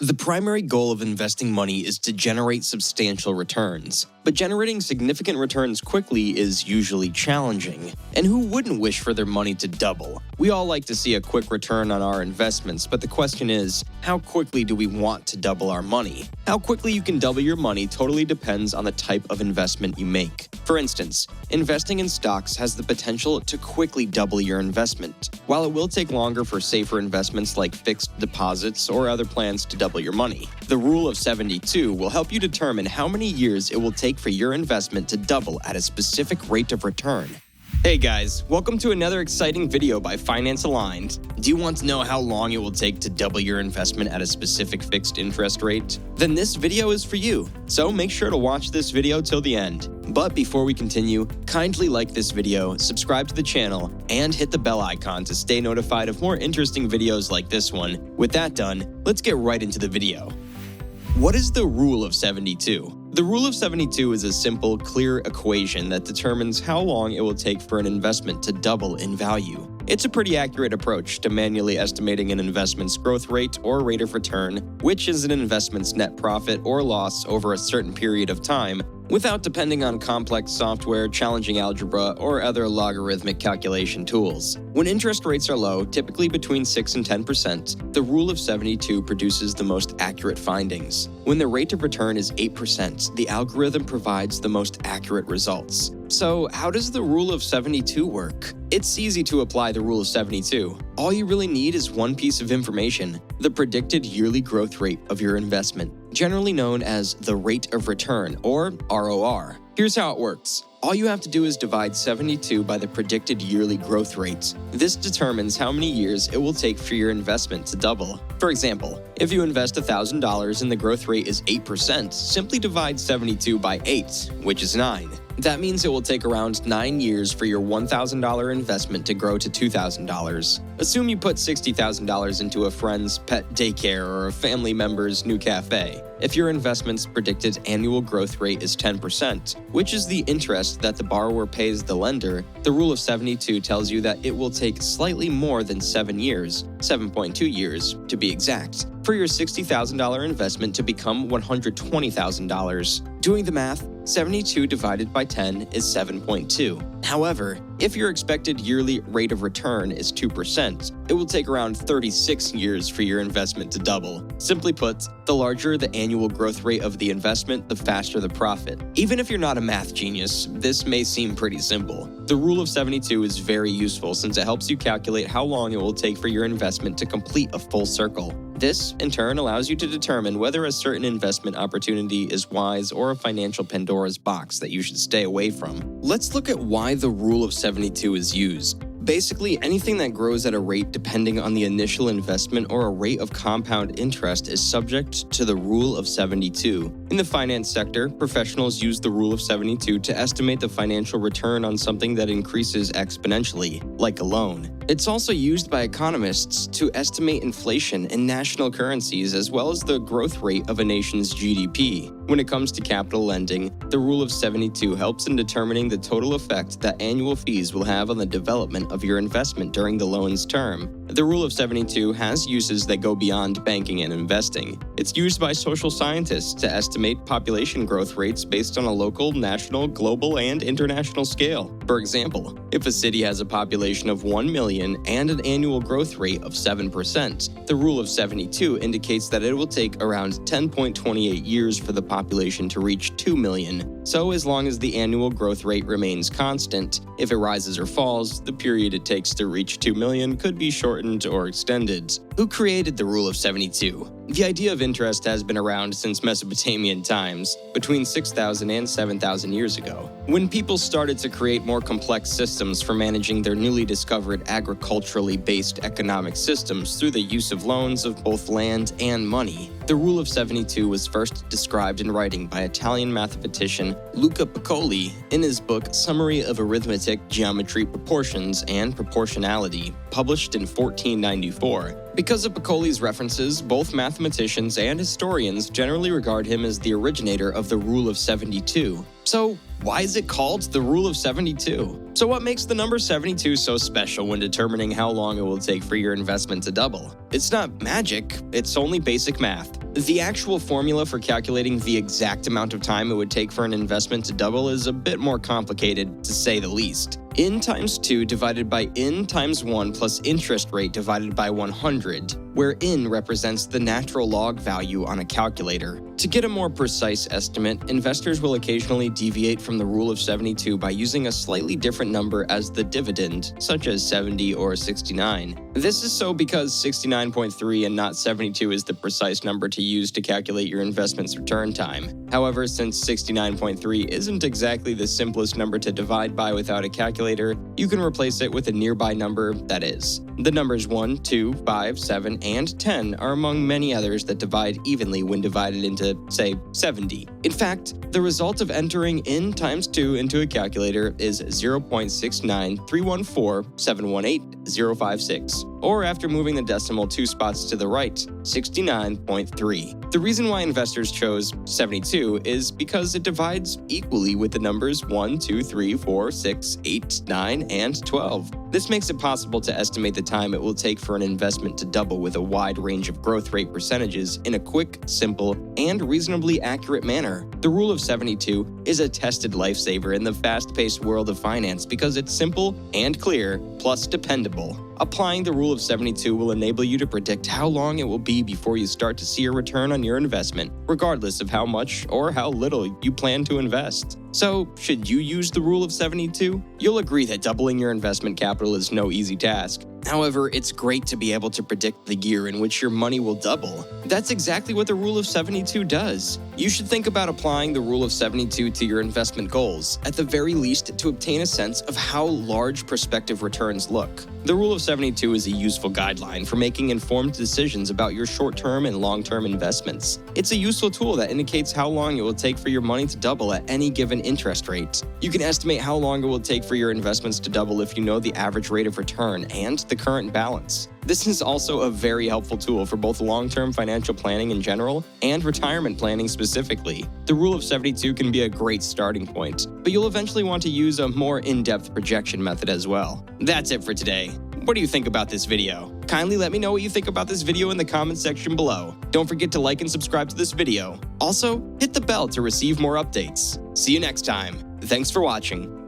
The primary goal of investing money is to generate substantial returns, but generating significant returns quickly is usually challenging. And who wouldn't wish for their money to double? We all like to see a quick return on our investments, but the question is, how quickly do we want to double our money? How quickly you can double your money totally depends on the type of investment you make. For instance, investing in stocks has the potential to quickly double your investment, while it will take longer for safer investments like fixed deposits or other plans to double your money. The Rule of 72 will help you determine how many years it will take for your investment to double at a specific rate of return. Hey guys, welcome to another exciting video by Finance Aligned. Do you want to know how long it will take to double your investment at a specific fixed interest rate? Then this video is for you, so make sure to watch this video till the end. But before we continue, kindly like this video, subscribe to the channel, and hit the bell icon to stay notified of more interesting videos like this one. With that done, let's get right into the video. What is the Rule of 72? The Rule of 72 is a simple, clear equation that determines how long it will take for an investment to double in value. It's a pretty accurate approach to manually estimating an investment's growth rate or rate of return, which is an investment's net profit or loss over a certain period of time, without depending on complex software, challenging algebra, or other logarithmic calculation tools. When interest rates are low, typically between 6 and 10%, the Rule of 72 produces the most accurate findings. When the rate of return is 8%, the algorithm provides the most accurate results. So, how does the Rule of 72 work? It's easy to apply the Rule of 72. All you really need is one piece of information: the predicted yearly growth rate of your investment, generally known as the rate of return, or ROR. Here's how it works. All you have to do is divide 72 by the predicted yearly growth rate. This determines how many years it will take for your investment to double. For example, if you invest $1,000 and the growth rate is 8%, simply divide 72 by 8, which is 9. That means it will take around 9 years for your $1,000 investment to grow to $2,000. Assume you put $60,000 into a friend's pet daycare or a family member's new cafe. If your investment's predicted annual growth rate is 10%, which is the interest that the borrower pays the lender, the Rule of 72 tells you that it will take slightly more than 7 years, 7.2 years to be exact, for your $60,000 investment to become $120,000. Doing the math, 72 divided by 10 is 7.2. However, if your expected yearly rate of return is 2%, it will take around 36 years for your investment to double. Simply put, the larger the annual growth rate of the investment, the faster the profit. Even if you're not a math genius, this may seem pretty simple. The Rule of 72 is very useful since it helps you calculate how long it will take for your investment to complete a full circle. This, in turn, allows you to determine whether a certain investment opportunity is wise or a financial Pandora's box that you should stay away from. Let's look at why the Rule of 72 is used. Basically, anything that grows at a rate depending on the initial investment or a rate of compound interest is subject to the Rule of 72. In the finance sector, professionals use the Rule of 72 to estimate the financial return on something that increases exponentially, like a loan. It's also used by economists to estimate inflation in national currencies as well as the growth rate of a nation's GDP. When it comes to capital lending, the Rule of 72 helps in determining the total effect that annual fees will have on the development of your investment during the loan's term. The Rule of 72 has uses that go beyond banking and investing. It's used by social scientists to estimate population growth rates based on a local, national, global, and international scale. For example, if a city has a population of 1 million and an annual growth rate of 7%, the Rule of 72 indicates that it will take around 10.28 years for the population to reach 2 million. So as long as the annual growth rate remains constant, if it rises or falls, the period it takes to reach 2 million could be shortened or extended. Who created the Rule of 72? The idea of interest has been around since Mesopotamian times, between 6,000 and 7,000 years ago, when people started to create more complex systems for managing their newly discovered agriculturally based economic systems through the use of loans of both land and money. The Rule of 72 was first described in writing by Italian mathematician Luca Piccoli in his book Summary of Arithmetic, Geometry, Proportions, and Proportionality, published in 1494. Because of Piccoli's references, both mathematicians and historians generally regard him as the originator of the Rule of 72. So, why is it called the Rule of 72? So what makes the number 72 so special when determining how long it will take for your investment to double? It's not magic, it's only basic math. The actual formula for calculating the exact amount of time it would take for an investment to double is a bit more complicated, to say the least. N times 2 divided by N times 1 plus interest rate divided by 100, where N represents the natural log value on a calculator. To get a more precise estimate, investors will occasionally deviate from the rule of 72 by using a slightly different number as the dividend, such as 70 or 69. This is so because 69.3 and not 72 is the precise number to use to calculate your investment's return time. However, since 69.3 isn't exactly the simplest number to divide by without a calculator, you can replace it with a nearby number that is. The numbers 1, 2, 5, 7, and 10 are among many others that divide evenly when divided into, say, 70. In fact, the result of entering N times 2 into a calculator is 0.69314718056, or after moving the decimal 2 spots to the right, 69.3. The reason why investors chose 72 is because it divides equally with the numbers 1, 2, 3, 4, 6, 8, 9, and 12. This makes it possible to estimate the time it will take for an investment to double with a wide range of growth rate percentages in a quick, simple, and reasonably accurate manner. The rule of 72 is a tested lifesaver in the fast-paced world of finance because it's simple and clear, plus dependable. Applying the rule of 72 will enable you to predict how long it will be before you start to see a return on your investment, regardless of how much or how little you plan to invest. So, should you use the rule of 72? You'll agree that doubling your investment capital is no easy task. However, it's great to be able to predict the year in which your money will double. That's exactly what the rule of 72 does. You should think about applying the rule of 72 to your investment goals, at the very least to obtain a sense of how large prospective returns look. The rule of 72 is a useful guideline for making informed decisions about your short-term and long-term investments. It's a useful tool that indicates how long it will take for your money to double at any given interest rate. You can estimate how long it will take for your investments to double if you know the average rate of return and the current balance. This is also a very helpful tool for both long-term financial planning in general and retirement planning specifically. The rule of 72 can be a great starting point, but you'll eventually want to use a more in-depth projection method as well. That's it for today. What do you think about this video? Kindly let me know what you think about this video in the comments section below. Don't forget to like and subscribe to this video. Also, hit the bell to receive more updates. See you next time. Thanks for watching.